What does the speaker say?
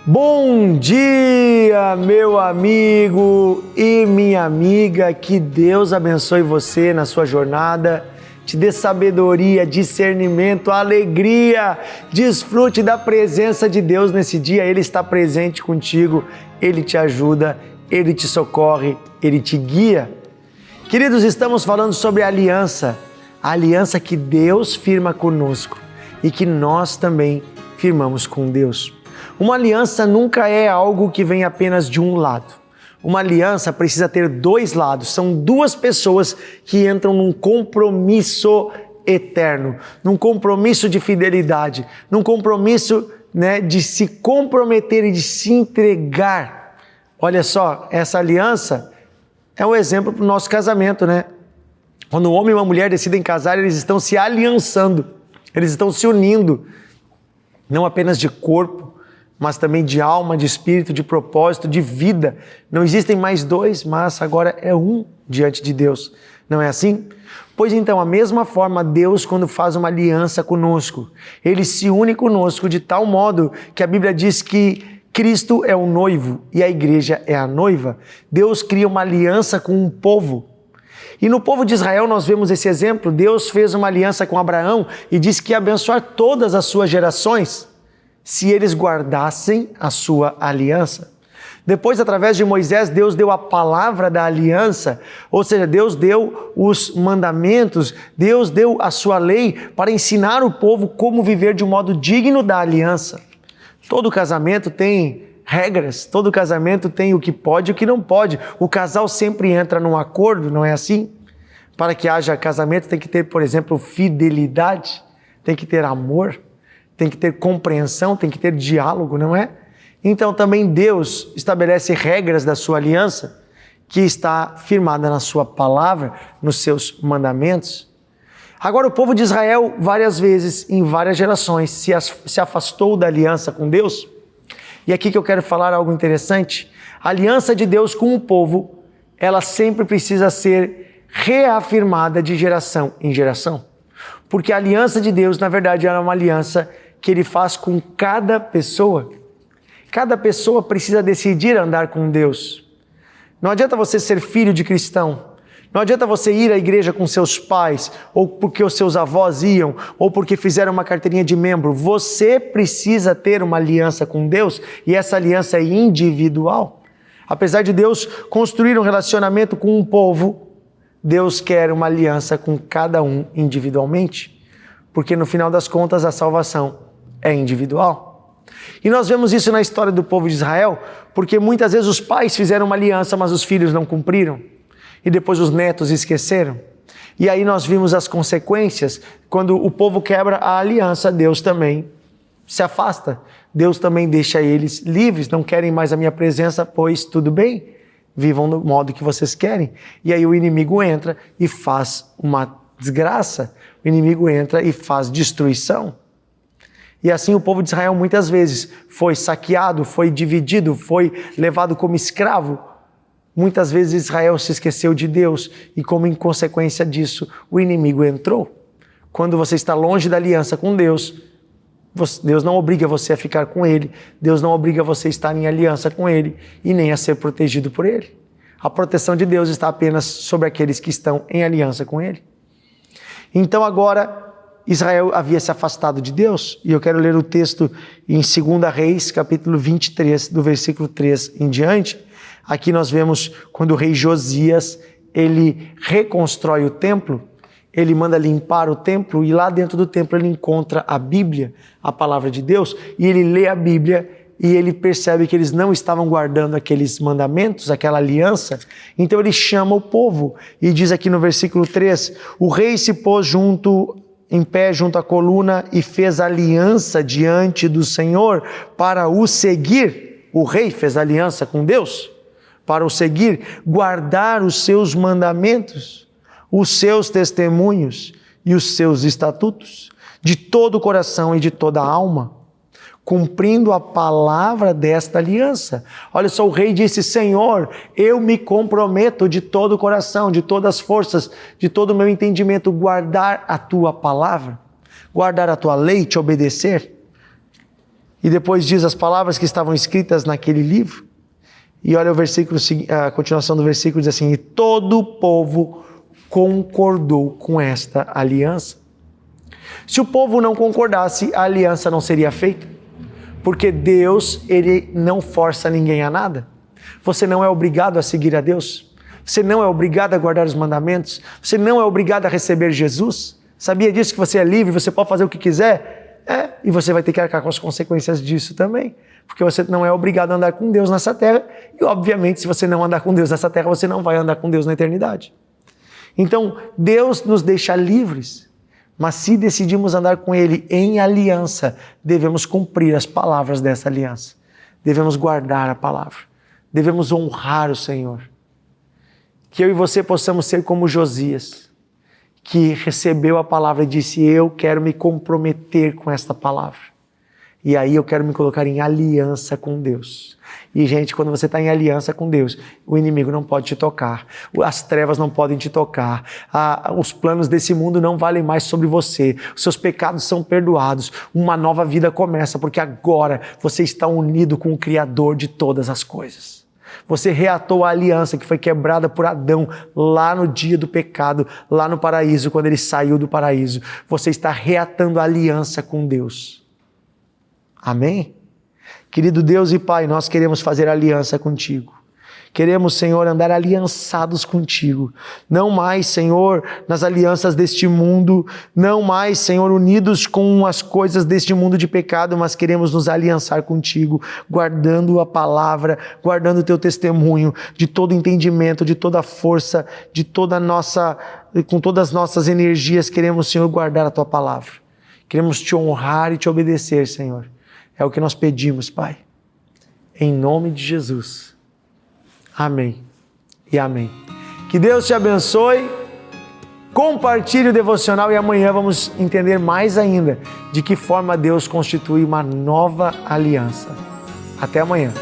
Bom dia, meu amigo e minha amiga, que Deus abençoe você na sua jornada, te dê sabedoria, discernimento, alegria, desfrute da presença de Deus nesse dia. Ele está presente contigo, Ele te ajuda, Ele te socorre, Ele te guia. Queridos, estamos falando sobre aliança, a aliança que Deus firma conosco e que nós também firmamos com Deus. Uma aliança nunca é algo que vem apenas de um lado. Uma aliança precisa ter dois lados. São duas pessoas que entram num compromisso eterno, num compromisso de fidelidade, num compromisso, de se comprometer e de se entregar. Olha só, essa aliança é um exemplo para o nosso casamento, né? Quando um homem e uma mulher decidem casar, eles estão se aliançando, eles estão se unindo, não apenas de corpo, mas também de alma, de espírito, de propósito, de vida. Não existem mais dois, mas agora é um diante de Deus. Não é assim? Pois então, a mesma forma, Deus, quando faz uma aliança conosco, Ele se une conosco de tal modo que a Bíblia diz que Cristo é o noivo e a igreja é a noiva. Deus cria uma aliança com um povo. E no povo de Israel nós vemos esse exemplo. Deus fez uma aliança com Abraão e disse que ia abençoar todas as suas gerações se eles guardassem a sua aliança. Depois, através de Moisés, Deus deu a palavra da aliança, ou seja, Deus deu os mandamentos, Deus deu a sua lei para ensinar o povo como viver de um modo digno da aliança. Todo casamento tem regras, todo casamento tem o que pode e o que não pode. O casal sempre entra num acordo, não é assim? Para que haja casamento tem que ter, por exemplo, fidelidade, tem que ter amor, tem que ter compreensão, tem que ter diálogo, não é? Então também Deus estabelece regras da sua aliança, que está firmada na sua palavra, nos seus mandamentos. Agora o povo de Israel, várias vezes, em várias gerações, se afastou da aliança com Deus. E aqui que eu quero falar algo interessante. A aliança de Deus com o povo, ela sempre precisa ser reafirmada de geração em geração. Porque a aliança de Deus, na verdade, é uma aliança que Ele faz com cada pessoa. Cada pessoa precisa decidir andar com Deus. Não adianta você ser filho de cristão. Não adianta você ir à igreja com seus pais, ou porque os seus avós iam, ou porque fizeram uma carteirinha de membro. Você precisa ter uma aliança com Deus, e essa aliança é individual. Apesar de Deus construir um relacionamento com um povo, Deus quer uma aliança com cada um individualmente, porque no final das contas a salvação é individual. E nós vemos isso na história do povo de Israel, porque muitas vezes os pais fizeram uma aliança, mas os filhos não cumpriram, e depois os netos esqueceram. E aí nós vimos as consequências. Quando o povo quebra a aliança, Deus também se afasta, Deus também deixa eles livres, não querem mais a minha presença, pois tudo bem, vivam do modo que vocês querem. E aí o inimigo entra e faz uma desgraça, o inimigo entra e faz destruição. E assim o povo de Israel muitas vezes foi saqueado, foi dividido, foi levado como escravo. Muitas vezes Israel se esqueceu de Deus e como em consequência disso o inimigo entrou. Quando você está longe da aliança com Deus, Deus não obriga você a ficar com Ele, Deus não obriga você a estar em aliança com Ele e nem a ser protegido por Ele. A proteção de Deus está apenas sobre aqueles que estão em aliança com Ele. Então agora Israel havia se afastado de Deus, e eu quero ler o texto em 2 Reis, capítulo 23, do versículo 3 em diante. Aqui nós vemos quando o rei Josias, ele reconstrói o templo, ele manda limpar o templo, e lá dentro do templo ele encontra a Bíblia, a palavra de Deus, e ele lê a Bíblia e ele percebe que eles não estavam guardando aqueles mandamentos, aquela aliança. Então ele chama o povo e diz aqui no versículo 3, o rei se pôs em pé junto à coluna e fez aliança diante do Senhor para o seguir. O rei fez aliança com Deus para o seguir, guardar os seus mandamentos, os seus testemunhos e os seus estatutos, de todo o coração e de toda a alma, cumprindo a palavra desta aliança. Olha só, o rei disse, Senhor, eu me comprometo de todo o coração, de todas as forças, de todo o meu entendimento, guardar a tua palavra, guardar a tua lei, te obedecer. E depois diz as palavras que estavam escritas naquele livro. E olha o versículo, a continuação do versículo diz assim: e todo o povo concordou com esta aliança. Se o povo não concordasse, a aliança não seria feita. Porque Deus, Ele não força ninguém a nada. Você não é obrigado a seguir a Deus. Você não é obrigado a guardar os mandamentos. Você não é obrigado a receber Jesus. Sabia disso, que você é livre, você pode fazer o que quiser? E você vai ter que arcar com as consequências disso também. Porque você não é obrigado a andar com Deus nessa terra. E obviamente, se você não andar com Deus nessa terra, você não vai andar com Deus na eternidade. Então, Deus nos deixa livres. Mas se decidimos andar com Ele em aliança, devemos cumprir as palavras dessa aliança. Devemos guardar a palavra. Devemos honrar o Senhor. Que eu e você possamos ser como Josias, que recebeu a palavra e disse: eu quero me comprometer com esta palavra. E aí eu quero me colocar em aliança com Deus. E gente, quando você está em aliança com Deus, o inimigo não pode te tocar, as trevas não podem te tocar, os planos desse mundo não valem mais sobre você, os seus pecados são perdoados, uma nova vida começa, porque agora você está unido com o Criador de todas as coisas. Você reatou a aliança que foi quebrada por Adão lá no dia do pecado, lá no paraíso, quando ele saiu do paraíso. Você está reatando a aliança com Deus. Amém? Querido Deus e Pai, nós queremos fazer aliança contigo. Queremos, Senhor, andar aliançados contigo. Não mais, Senhor, nas alianças deste mundo. Não mais, Senhor, unidos com as coisas deste mundo de pecado, mas queremos nos aliançar contigo, guardando a palavra, guardando o teu testemunho, de todo entendimento, de toda força, com todas as nossas energias, queremos, Senhor, guardar a tua palavra. Queremos te honrar e te obedecer, Senhor. É o que nós pedimos, Pai. Em nome de Jesus. Amém e amém. Que Deus te abençoe. Compartilhe o devocional e amanhã vamos entender mais ainda de que forma Deus constitui uma nova aliança. Até amanhã.